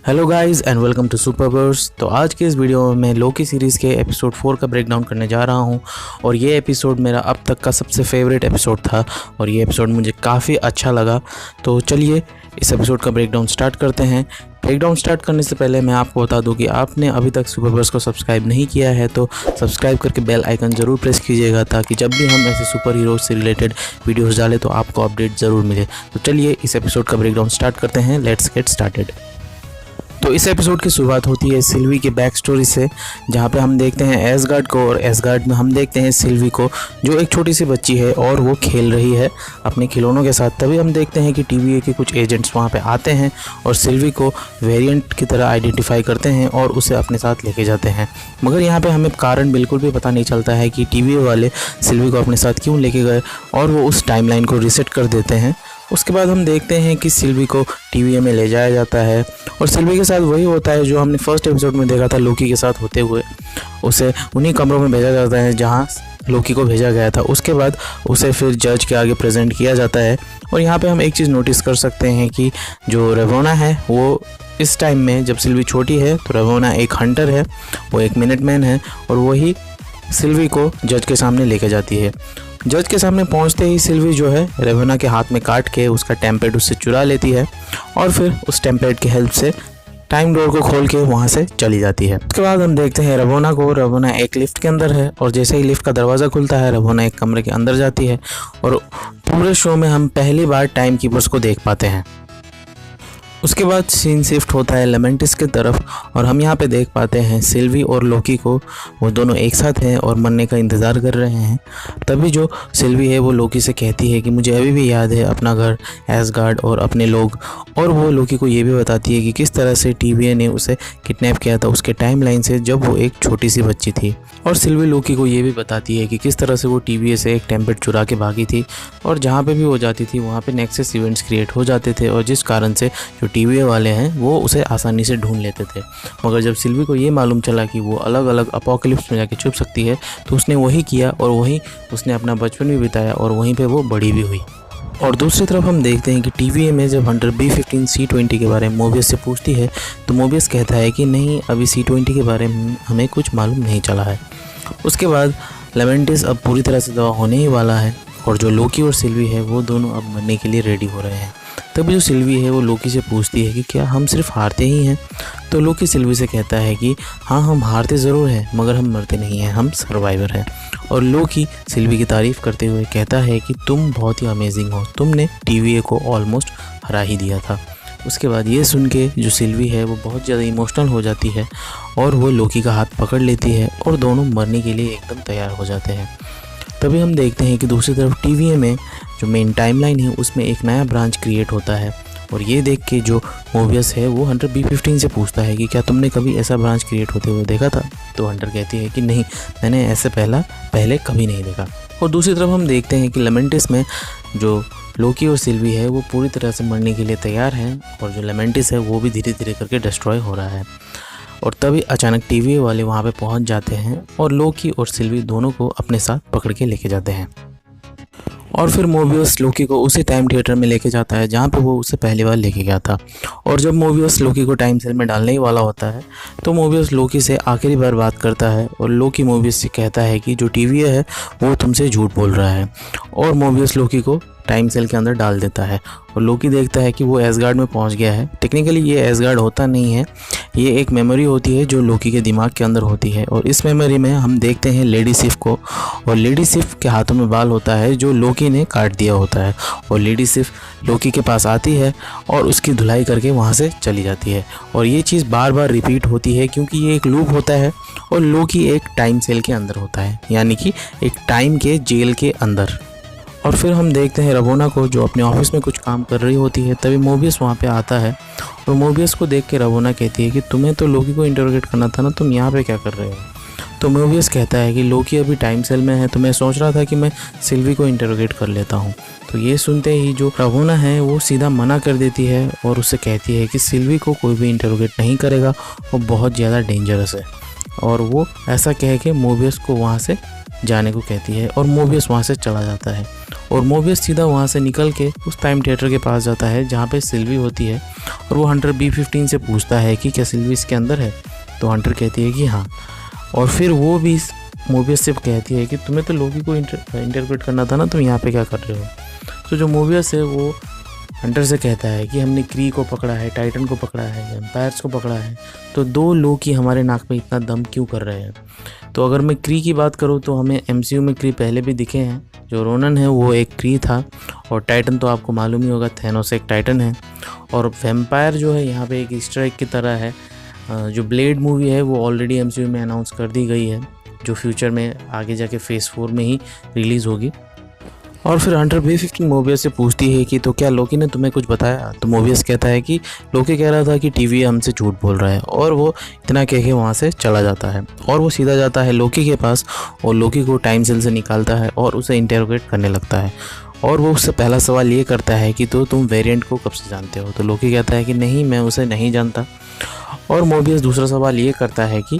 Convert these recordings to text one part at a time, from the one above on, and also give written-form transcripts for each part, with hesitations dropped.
Hello guys and welcome to Superverse. तो आज के इस वीडियो में मैं लोकी सीरीज़ के एपिसोड 4 का ब्रेकडाउन करने जा रहा हूं और ये एपिसोड मेरा अब तक का सबसे फेवरेट एपिसोड था और ये एपिसोड मुझे काफ़ी अच्छा लगा। तो चलिए इस एपिसोड का ब्रेकडाउन स्टार्ट करते हैं। ब्रेकडाउन स्टार्ट करने से पहले मैं आपको बता दूं कि आपने अभी तक सुपरवर्स को सब्सक्राइब नहीं किया है तो सब्सक्राइब करके बेल आइकन ज़रूर प्रेस कीजिएगा ताकि जब भी हम ऐसे सुपर हीरो से रिलेटेड वीडियोस डालें तो आपको अपडेट ज़रूर मिले। तो चलिए इस एपिसोड का ब्रेकडाउन स्टार्ट करते हैं। Let's get started. तो इस एपिसोड की शुरुआत होती है सिल्वी के बैक स्टोरी से, जहाँ पे हम देखते हैं एसगार्ड को और एसगार्ड में हम देखते हैं सिल्वी को जो एक छोटी सी बच्ची है और वो खेल रही है अपने खिलौनों के साथ। तभी हम देखते हैं कि TVA के कुछ एजेंट्स वहाँ पे आते हैं और सिल्वी को वेरिएंट की तरह आइडेंटिफाई करते हैं और उसे अपने साथ लेके जाते हैं। मगर यहाँ पे हमें कारण बिल्कुल भी पता नहीं चलता है कि TVA वाले सिल्वी को अपने साथ क्यों लेके गए और वो उस टाइमलाइन को रीसेट कर देते हैं। उसके बाद हम देखते हैं कि सिल्वी को TVA में ले जाया जाता है और सिल्वी के साथ वही होता है जो हमने फर्स्ट एपिसोड में देखा था लोकी के साथ होते हुए। उसे उन्हीं कमरों में भेजा जाता है जहां लोकी को भेजा गया था। उसके बाद उसे फिर जज के आगे प्रेजेंट किया जाता है और यहाँ पे हम एक चीज़ नोटिस कर सकते हैं कि जो रेवोना है वो इस टाइम में, जब सिल्वी छोटी है तो रेवोना एक हंटर है, वो एक मिनटमैन है और वही सिल्वी को जज के सामने लेके जाती है। जज के सामने पहुंचते ही सिल्वी जो है रेवोना के हाथ में काट के उसका टेम्पलेट उससे चुरा लेती है और फिर उस टेम्पलेट की हेल्प से टाइम डोर को खोल के वहां से चली जाती है। उसके बाद हम देखते हैं रेवोना को। रेवोना एक लिफ्ट के अंदर है और जैसे ही लिफ्ट का दरवाज़ा खुलता है रेवोना एक कमरे के अंदर जाती है और पूरे शो में हम पहली बार टाइम कीपर्स को देख पाते हैं। उसके बाद सीन शिफ्ट होता है लेमेंटिस की तरफ और हम यहाँ पे देख पाते हैं सिल्वी और लोकी को, वो दोनों एक साथ हैं और मरने का इंतज़ार कर रहे हैं। तभी जो सिल्वी है वो लोकी से कहती है कि मुझे अभी भी याद है अपना घर, एसगार्ड और अपने लोग, और वो लोकी को ये भी बताती है कि किस तरह से TVA ने उसे किडनैप किया था उसके टाइमलाइन से जब वो एक छोटी सी बच्ची थी। और सिल्वी लोकी को ये भी बताती है कि किस तरह से वो TVA से एक टेम्पलेट चुरा के भागी थी और जहाँ पे भी वो जाती थी वहाँ पे नेक्सस इवेंट्स क्रिएट हो जाते थे और जिस कारण से जो TVA वाले हैं वो उसे आसानी से ढूंढ लेते थे। मगर जब सिल्वी को ये मालूम चला कि वो अलग अलग अपोकलिप्स में जाके छुप सकती है तो उसने वही किया और वहीं उसने अपना बचपन भी बिताया और वहीं पे वो बड़ी भी हुई। और दूसरी तरफ हम देखते हैं कि TVA में जब हंटर B-15 C-20 के बारे में मोबियस से पूछती है तो मोबियस कहता है कि नहीं, अभी C-20 के बारे में हमें कुछ मालूम नहीं चला है। उसके बाद लेमेंटिस अब पूरी तरह से दवा होने ही वाला है और जो लोकी और सिल्वी है वो दोनों अब मरने के लिए रेडी हो रहे हैं। तभी जो सिल्वी है वो लोकी से पूछती है कि क्या हम सिर्फ हारते ही हैं? तो लोकी सिल्वी से कहता है कि हाँ, हम हारते ज़रूर हैं मगर हम मरते नहीं हैं, हम सर्वाइवर हैं। और लोकी सिल्वी की तारीफ़ करते हुए कहता है कि तुम बहुत ही अमेजिंग हो, तुमने TVA को ऑलमोस्ट हरा ही दिया था। उसके बाद ये सुन के जो सिल्वी है वो बहुत ज़्यादा इमोशनल हो जाती है और वो लोकी का हाथ पकड़ लेती है और दोनों मरने के लिए एकदम तैयार हो जाते हैं। तभी हम देखते हैं कि दूसरी तरफ TVA में जो मेन टाइमलाइन है उसमें एक नया ब्रांच क्रिएट होता है और ये देख के जो मोबियस है वो हंटर B-15 से पूछता है कि क्या तुमने कभी ऐसा ब्रांच क्रिएट होते हुए देखा था? तो हंटर कहती है कि नहीं, मैंने ऐसे पहले कभी नहीं देखा। और दूसरी तरफ हम देखते हैं कि लेमेंटिस में जो लोकी और सिल्वी है वो पूरी तरह से मरने के लिए तैयार हैं और जो लेमेंटिस है वो भी धीरे धीरे करके डिस्ट्रॉय हो रहा है। और तभी अचानक TVA वाले वहाँ पे पहुँच जाते हैं और लोकी और सिल्वी दोनों को अपने साथ पकड़ के लेके जाते हैं। और फिर मोबियस लोकी को उसी टाइम थिएटर में लेके जाता है जहाँ पे वो उसे पहली बार लेके गया था। और जब मोबियस लोकी को टाइम सेल में डालने ही वाला होता है तो मोबियस लोकी से आखिरी बार बात करता है और लोकी मोबियस से कहता है कि जो TVA है वो तुमसे झूठ बोल रहा है और मोबियस लोकी को टाइम सेल के अंदर डाल देता है। और लोकी देखता है कि वो एसगार्ड में पहुंच गया है। टेक्निकली ये एसगार्ड होता नहीं है, ये एक मेमोरी होती है जो लोकी के दिमाग के अंदर होती है और इस मेमोरी में हम देखते हैं लेडी सिफ को और लेडी सिफ के हाथों में बाल होता है जो लोकी ने काट दिया होता है और लेडी सिफ लोकी के पास आती है और उसकी धुलाई करके वहाँ से चली जाती है। और ये चीज़ बार बार रिपीट होती है क्योंकि ये एक लूप होता है और लोकी एक टाइम सेल के अंदर होता है, यानी कि एक टाइम के जेल के अंदर। और फिर हम देखते हैं रेवोना को जो अपने ऑफिस में कुछ काम कर रही होती है। तभी मोबियस वहाँ पे आता है और मोबियस को देख के रेवोना कहती है कि तुम्हें तो लोकी को इंटरोगेट करना था ना, तुम यहाँ पे क्या कर रहे हो? तो मोबियस कहता है कि लोकी अभी टाइम सेल में है तो मैं सोच रहा था कि मैं सिल्वी को इंटरोगेट कर लेता हूँ। तो ये सुनते ही जो रेवोना है वो सीधा मना कर देती है और उससे कहती है कि सिल्वी को कोई भी इंटरोगेट नहीं करेगा, वो बहुत ज़्यादा डेंजरस है। और वो ऐसा कह के मोबियस को वहाँ से जाने को कहती है और मोबियस वहाँ से चला जाता है। और मोबियस सीधा वहाँ से निकल के उस टाइम थिएटर के पास जाता है जहाँ पे सिल्वी होती है, और वो हंटर B-15 से पूछता है कि क्या सिल्वी इसके अंदर है। तो हंटर कहती है कि हाँ, और फिर वो भी मोबियस से कहती है कि तुम्हें तो लोकी को इंटरप्रेट करना था ना, तुम यहाँ पे क्या कर रहे हो। तो जो मोबियस है वो हंटर से कहता है कि हमने क्री को पकड़ा है, टाइटन को पकड़ा है, एम्पायर्स को पकड़ा है, तो 2 लोकी हमारे नाक पे इतना दम क्यों कर रहे हैं। तो अगर मैं क्री की बात करूँ तो हमें MCU में क्री पहले भी दिखे हैं। जो रोनन है वो एक क्री था, और टाइटन तो आपको मालूम ही होगा, थैनोस एक टाइटन है। और वैम्पायर जो है यहाँ पे एक ईस्टर एग की तरह है। जो ब्लेड मूवी है वो ऑलरेडी MCU में अनाउंस कर दी गई है, जो फ्यूचर में आगे जाके फेज़ 4 में ही रिलीज़ होगी। और फिर हंटर B-15 मोबियस से पूछती है कि तो क्या लोकी ने तुम्हें कुछ बताया। तो मोबियस कहता है कि लोकी कह रहा था कि टीवी हमसे झूठ बोल रहा है, और वो इतना कह के वहाँ से चला जाता है। और वो सीधा जाता है लोकी के पास और लोकी को टाइम सेल से निकालता है और उसे इंटेरोगेट करने लगता है। और वो उससे पहला सवाल ये करता है कि तो तुम वेरिएंट को कब से जानते हो। तो लोकी कहता है कि नहीं, मैं उसे नहीं जानता। और मोबियस दूसरा सवाल ये करता है कि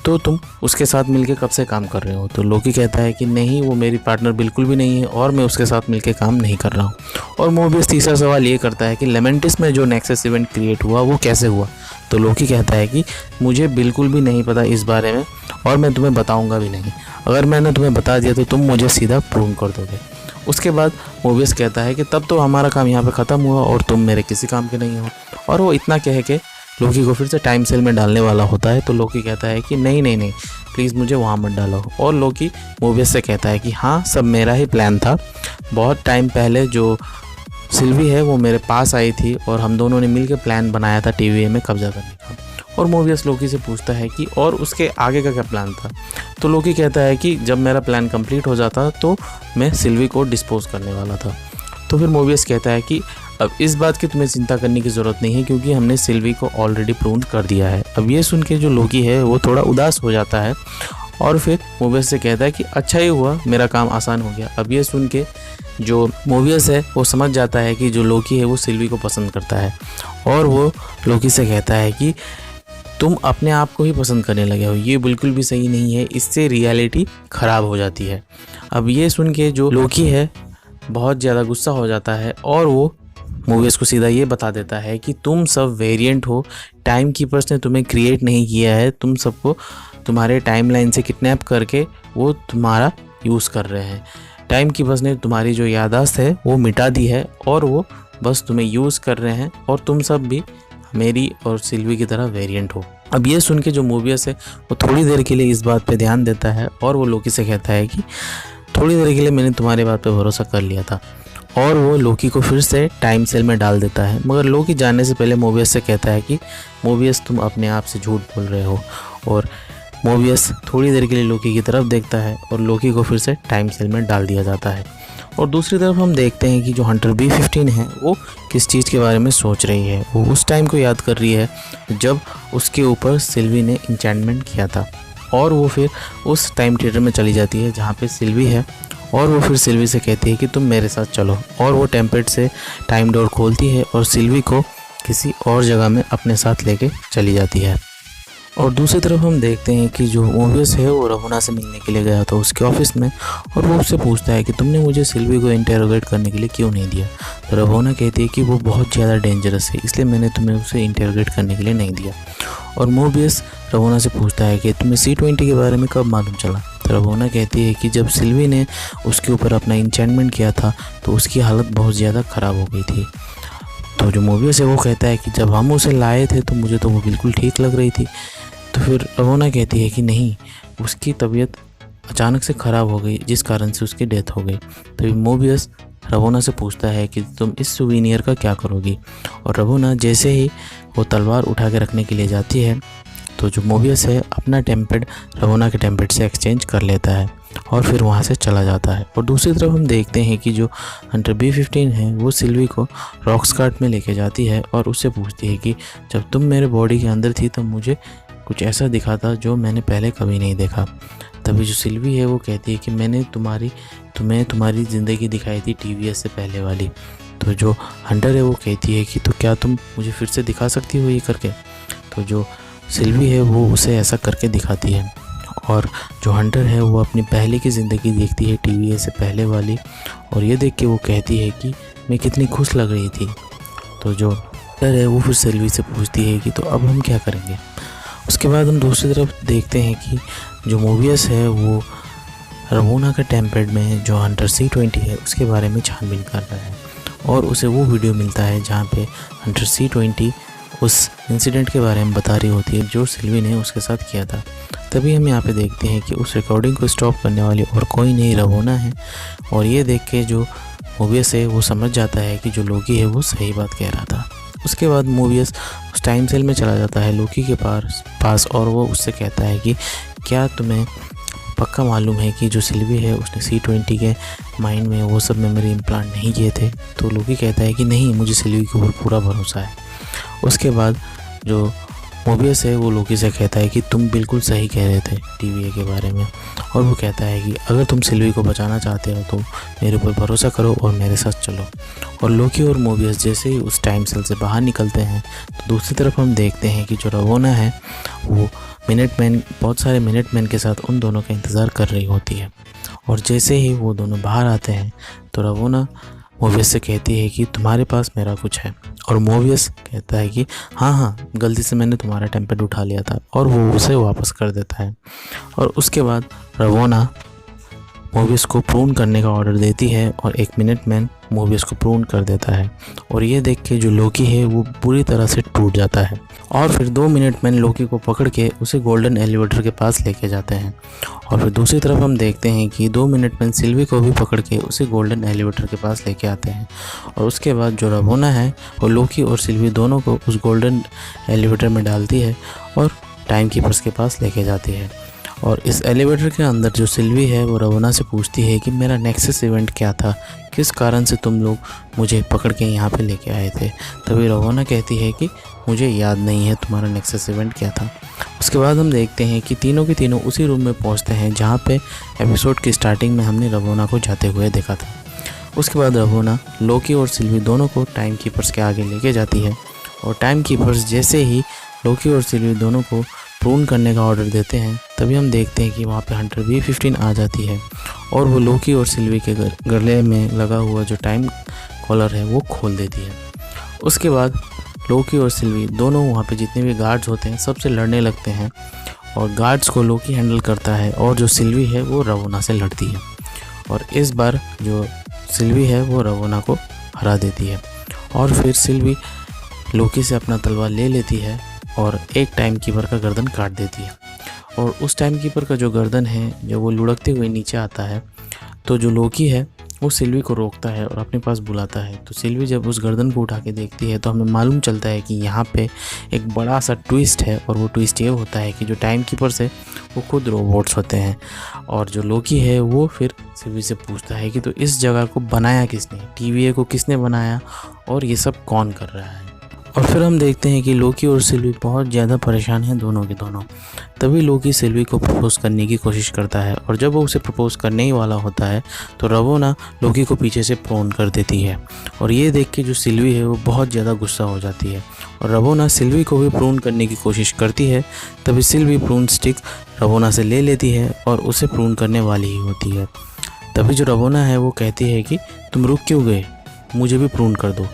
तो तुम उसके साथ मिलके कब से काम कर रहे हो। तो लोकी कहता है कि नहीं, वो मेरी पार्टनर बिल्कुल भी नहीं है और मैं उसके साथ मिलके काम नहीं कर रहा हूँ। और मोबियस तीसरा सवाल ये करता है कि लेमेंटिस में जो नेक्सस इवेंट क्रिएट हुआ वो कैसे हुआ। तो लोकी कहता है कि मुझे बिल्कुल भी नहीं पता इस बारे में, और मैं तुम्हें बताऊँगा भी नहीं। अगर मैंने तुम्हें बता दिया तो तुम मुझे सीधा प्रूव कर दोगे। उसके बाद मोबियस कहता है कि तब तो हमारा काम यहाँ पे ख़त्म हुआ और तुम मेरे किसी काम के नहीं हो। और वो इतना कह के लोकी को फिर से टाइम सेल में डालने वाला होता है। तो लोकी कहता है कि नहीं नहीं नहीं, प्लीज़ मुझे वहाँ मत डालो। और लोकी मोबियस से कहता है कि हाँ, सब मेरा ही प्लान था। बहुत टाइम पहले जो सिल्वी है वो मेरे पास आई थी और हम दोनों ने मिलकर प्लान बनाया था TVA में कब्जा करने का। और मोबियस लोकी से पूछता है कि और उसके आगे का क्या प्लान था। तो लोकी कहता है कि जब मेरा प्लान कंप्लीट हो जाता तो मैं सिल्वी को डिस्पोज करने वाला था। तो फिर मोबियस कहता है कि अब इस बात की तुम्हें चिंता करने की ज़रूरत नहीं है, क्योंकि हमने सिल्वी को ऑलरेडी प्रूव कर दिया है। अब ये सुन के जो लोकी है वो थोड़ा उदास हो जाता है, और फिर मोबियस से कहता है कि अच्छा ही हुआ, मेरा काम आसान हो गया। अब ये सुन के जो मोबियस है वो समझ जाता है कि जो लोकी है वो सिल्वी को पसंद करता है, और वो लोकी से कहता है कि तुम अपने आप को ही पसंद करने लगे हो, ये बिल्कुल भी सही नहीं है, इससे रियलिटी ख़राब हो जाती है। अब ये सुन के जो लोकी है बहुत ज़्यादा गुस्सा हो जाता है, और वो मोबियस को सीधा ये बता देता है कि तुम सब वेरिएंट हो, टाइम कीपर्स ने तुम्हें क्रिएट नहीं किया है, तुम सबको तुम्हारे टाइमलाइन से किडनैप करके वो तुम्हारा यूज़ कर रहे हैं। टाइम कीपर्स ने तुम्हारी जो याददाश्त है वो मिटा दी है, और वो बस तुम्हें यूज़ कर रहे हैं, और तुम सब भी मेरी और सिल्वी की तरह वेरिएंट हो। अब ये सुन के जो मोबियस है वो थोड़ी देर के लिए इस बात पे ध्यान देता है, और वो लोकी से कहता है कि थोड़ी देर के लिए मैंने तुम्हारी बात पे भरोसा कर लिया था। और वो लोकी को फिर से टाइम सेल में डाल देता है। मगर लोकी जाने से पहले मोबियस से कहता है कि मोबियस, तुम अपने आप से झूठ बोल रहे हो। और मोबियस थोड़ी देर के लिए लोकी की तरफ देखता है, और लोकी को फिर से टाइम सेल में डाल दिया जाता है। और दूसरी तरफ हम देखते हैं कि जो हंटर B-15 है वो किस चीज़ के बारे में सोच रही है। वो उस टाइम को याद कर रही है जब उसके ऊपर सिल्वी ने इंचैंटमेंट किया था, और वो फिर उस टाइम थिएटर में चली जाती है जहाँ पे सिल्वी है, और वो फिर सिल्वी से कहती है कि तुम मेरे साथ चलो। और वो टेम्पलेट से टाइम डोर खोलती है और सिल्वी को किसी और जगह में अपने साथ लेके चली जाती है। और दूसरी तरफ हम देखते हैं कि जो मोबियस है वो रवोना से मिलने के लिए गया था उसके ऑफिस में, और वो उससे पूछता है कि तुमने मुझे सिल्वी को इंटेरोगेट करने के लिए क्यों नहीं दिया। तो रवोना कहती है कि वो बहुत ज़्यादा डेंजरस है, इसलिए मैंने तुम्हें उसे इंटेरोगेट करने के लिए नहीं दिया। और मोबियस रवोना से पूछता है कि तुम्हें C-20 के बारे में कब मालूम चला। तो रवोना कहती है कि जब सिल्वी ने उसके ऊपर अपना इंचैंटमेंट किया था तो उसकी हालत बहुत ज़्यादा ख़राब हो गई थी। तो जो मोबियस है वो कहता है कि जब हम उसे लाए थे तो मुझे तो वो बिल्कुल ठीक लग रही थी। तो फिर रवोना कहती है कि नहीं, उसकी तबीयत अचानक से ख़राब हो गई जिस कारण से उसकी डेथ हो गई। तो मोबियस रवोना से पूछता है कि तुम इस सुवीनियर का क्या करोगी। और रवोना जैसे ही वो तलवार उठा के रखने के लिए जाती है तो जो मोबियस है अपना टेम्पलेट रवोना के टेम्पलेट से एक्सचेंज कर लेता है और फिर वहाँ से चला जाता है। और दूसरी तरफ हम देखते हैं कि जो हंटर B-15 है वो सिल्वी को रॉक्सकार्ट में लेके जाती है और उससे पूछती है कि जब तुम मेरे बॉडी के अंदर थी तो मुझे कुछ ऐसा दिखा था जो मैंने पहले कभी नहीं देखा। तभी जो सिल्वी है वो कहती है कि मैंने तुम्हें तुम्हारी ज़िंदगी दिखाई थी TVS से पहले वाली। तो जो हंटर है वो कहती है कि तो क्या तुम मुझे फिर से दिखा सकती हो ये करके। तो जो सिल्वी है वो उसे ऐसा करके दिखाती है और जो हंटर है वो अपनी पहले की ज़िंदगी देखती है टीवीए से पहले वाली, और ये देख के वो कहती है कि मैं कितनी खुश लग रही थी। तो जो हंटर है वो फिर सिल्वी से पूछती है कि तो अब हम क्या करेंगे। उसके बाद हम दूसरी तरफ देखते हैं कि जो मोबियस है वो रवोना के टेम्पलेट में जो हंटर C20 है उसके बारे में छानबीन कर रहा है, और उसे वो वीडियो मिलता है जहाँ पे हंटर C20 उस इंसिडेंट के बारे में बता रही होती है जो सिल्वी ने उसके साथ किया था। तभी हम यहाँ पे देखते हैं कि उस रिकॉर्डिंग को स्टॉप करने वाली और कोई नहीं रवोना है, और ये देख के जो मोबियस है वो समझ जाता है कि जो लोकी है वो सही बात कह रहा था। उसके बाद मोबियस उस टाइम सेल में चला जाता है लोकी के पास और वो उससे कहता है कि क्या तुम्हें पक्का मालूम है कि जो सिल्वी है उसने C20 के माइंड में वो सब मेमोरी इम्प्लांट नहीं किए थे। तो लोकी कहता है कि नहीं, मुझे सिल्वी के ऊपर पूरा भरोसा है। उसके बाद जो मोबियस है वो लोकी से कहता है कि तुम बिल्कुल सही कह रहे थे टीवीए के बारे में, और वो कहता है कि अगर तुम सिल्वी को बचाना चाहते हो तो मेरे ऊपर भरोसा करो और मेरे साथ चलो। और लोकी और मोबियस जैसे ही उस टाइम सेल से बाहर निकलते हैं तो दूसरी तरफ हम देखते हैं कि जो रवोना है वो बहुत सारे मिनटमैन के साथ उन दोनों का इंतज़ार कर रही होती है। और जैसे ही वो दोनों बाहर आते हैं तो रवोना मोबियस से कहती है कि तुम्हारे पास मेरा कुछ है, और मोबियस कहता है कि हाँ, गलती से मैंने तुम्हारा टेम्पलेट उठा लिया था, और वो उसे वापस कर देता है। और उसके बाद रवोना मोबियस को प्रून करने का ऑर्डर देती है और एक मिनटमैन मोबियस को प्रून कर देता है, और ये देख के जो लोकी है वो पूरी तरह से टूट जाता है। और फिर 2 मिनटमैन लोकी को पकड़ के उसे गोल्डन एलिवेटर के पास लेके जाते हैं। और फिर दूसरी तरफ हम देखते हैं कि 2 मिनटमैन सिल्वी को भी पकड़ के उसे गोल्डन एलिवेटर के पास लेके आते हैं। और उसके बाद जो रवोना है वो लोकी और सिल्वी दोनों को उस गोल्डन एलिवेटर में डालती है और टाइम कीपर्स के पास लेके जाती है। और इस एलिवेटर के अंदर जो सिल्वी है वो रवोना से पूछती है कि मेरा नेक्सस इवेंट क्या था, किस कारण से तुम लोग मुझे पकड़ के यहाँ पे लेके आए थे। तभी रवोना कहती है कि मुझे याद नहीं है तुम्हारा नेक्सस इवेंट क्या था। उसके बाद हम देखते हैं कि तीनों के तीनों उसी रूम में पहुँचते हैं जहाँ पे एपिसोड की स्टार्टिंग में हमने रवोना को जाते हुए देखा था। उसके बाद रवोना लोकी और सिल्वी दोनों को टाइम कीपर्स के आगे लेके जाती है, और टाइम कीपर्स जैसे ही लोकी और सिल्वी दोनों को प्रून करने का ऑर्डर देते हैं तभी हम देखते हैं कि वहाँ पे हंटर B15 आ जाती है, और वो लोकी और सिल्वी के गले में लगा हुआ जो टाइम कॉलर है वो खोल देती है। उसके बाद लोकी और सिल्वी दोनों वहाँ पे जितने भी गार्ड्स होते हैं सबसे लड़ने लगते हैं, और गार्ड्स को लोकी हैंडल करता है और जो सिल्वी है वो रवोना से लड़ती है, और इस बार जो सिल्वी है वो रवोना को हरा देती है। और फिर सिल्वी लोकी से अपना तलवार ले लेती है और एक टाइम कीपर का गर्दन काट देती है, और उस टाइम कीपर का जो गर्दन है जब वो लुढ़कते हुए नीचे आता है तो जो लोकी है वो सिल्वी को रोकता है और अपने पास बुलाता है। तो सिल्वी जब उस गर्दन को उठा के देखती है तो हमें मालूम चलता है कि यहाँ पे एक बड़ा सा ट्विस्ट है, और वो ट्विस्ट ये होता है कि जो टाइम कीपर्स है वो खुद रोबोट्स होते हैं। और जो लोकी है वो फिर सिल्वी से पूछता है कि तो इस जगह को बनाया किसने, टीवीए को किसने बनाया, और ये सब कौन कर रहा है। और फिर हम देखते हैं कि लोकी और सिल्वी बहुत ज़्यादा परेशान हैं दोनों के दोनों। तभी लोकी सिल्वी को प्रपोज़ करने की कोशिश करता है, और जब वो उसे प्रपोज़ करने ही वाला होता है तो रवोना लोकी को पीछे से प्रोन कर देती है, और ये देख के जो सिल्वी है वो बहुत ज़्यादा गुस्सा हो जाती है, और रवोना सिल्वी को भी प्रोन करने की कोशिश करती है। तभी सिल्वी प्रून स्टिक रवोना से ले लेती है और उसे प्रून करने वाली ही होती है। तभी जो रवोना है वो कहती है कि तुम रुक क्यों गए, मुझे भी प्रून कर दो।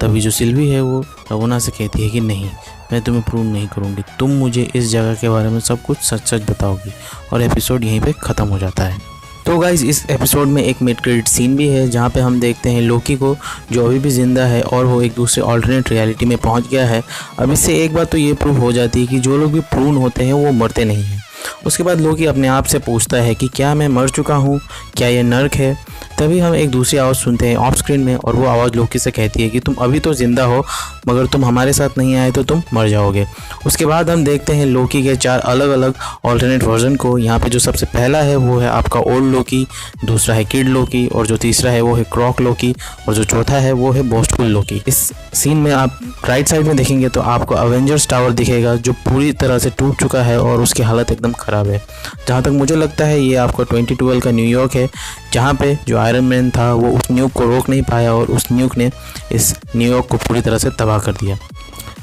तभी जो सिल्वी है वो रवोना से कहती है कि नहीं, मैं तुम्हें प्रून नहीं करूँगी, तुम मुझे इस जगह के बारे में सब कुछ सच सच बताओगी। और एपिसोड यहीं पे ख़त्म हो जाता है। तो गाइज़ इस एपिसोड में एक मिड क्रेडिट सीन भी है जहाँ पे हम देखते हैं लोकी को जो अभी भी ज़िंदा है और वो एक दूसरे ऑल्टरनेट रियलिटी में पहुँच गया है। अब इससे एक बात तो ये प्रूव हो जाती है कि जो लोग भी प्रून होते हैं वो मरते नहीं हैं। उसके बाद लोकी अपने आप से पूछता है कि क्या मैं मर चुका हूँ, क्या ये नर्क है। तभी हम एक दूसरी आवाज़ सुनते हैं ऑफ स्क्रीन में, और वो आवाज़ लोकी से कहती है कि तुम अभी तो ज़िंदा हो, मगर तुम हमारे साथ नहीं आए तो तुम मर जाओगे। उसके बाद हम देखते हैं लोकी के 4 अलग अलग ऑल्टरनेट वर्जन को। यहाँ पे जो सबसे पहला है वो है आपका ओल्ड लोकी, दूसरा है किड लोकी, और जो तीसरा है वो है क्रॉक लोकी, और जो चौथा है वो है बोस्टफुल लोकी। इस सीन में आप राइट साइड में देखेंगे तो आपको अवेंजर्स टावर दिखेगा जो पूरी तरह से टूट चुका है और उसकी हालत एकदम ख़राब है। जहाँ तक मुझे लगता है ये आपका 2012 का न्यूयॉर्क है, जहाँ पे जो आयरन मैन था वो उस न्यूक को रोक नहीं पाया और उस न्यूक ने इस न्यूयॉर्क को पूरी तरह से तबाह कर दिया।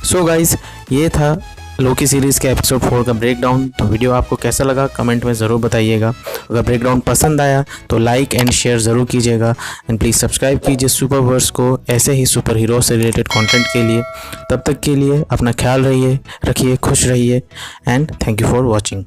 सो गाइस ये था लोकी सीरीज़ के एपिसोड 4 का ब्रेकडाउन। तो वीडियो आपको कैसा लगा कमेंट में ज़रूर बताइएगा। अगर ब्रेकडाउन पसंद आया तो लाइक एंड शेयर ज़रूर कीजिएगा एंड प्लीज़ सब्सक्राइब कीजिए सुपरवर्स को ऐसे ही सुपर हीरो से रिलेटेड कंटेंट के लिए। तब तक के लिए अपना ख्याल रखिए, खुश रहिए and thank you for watching.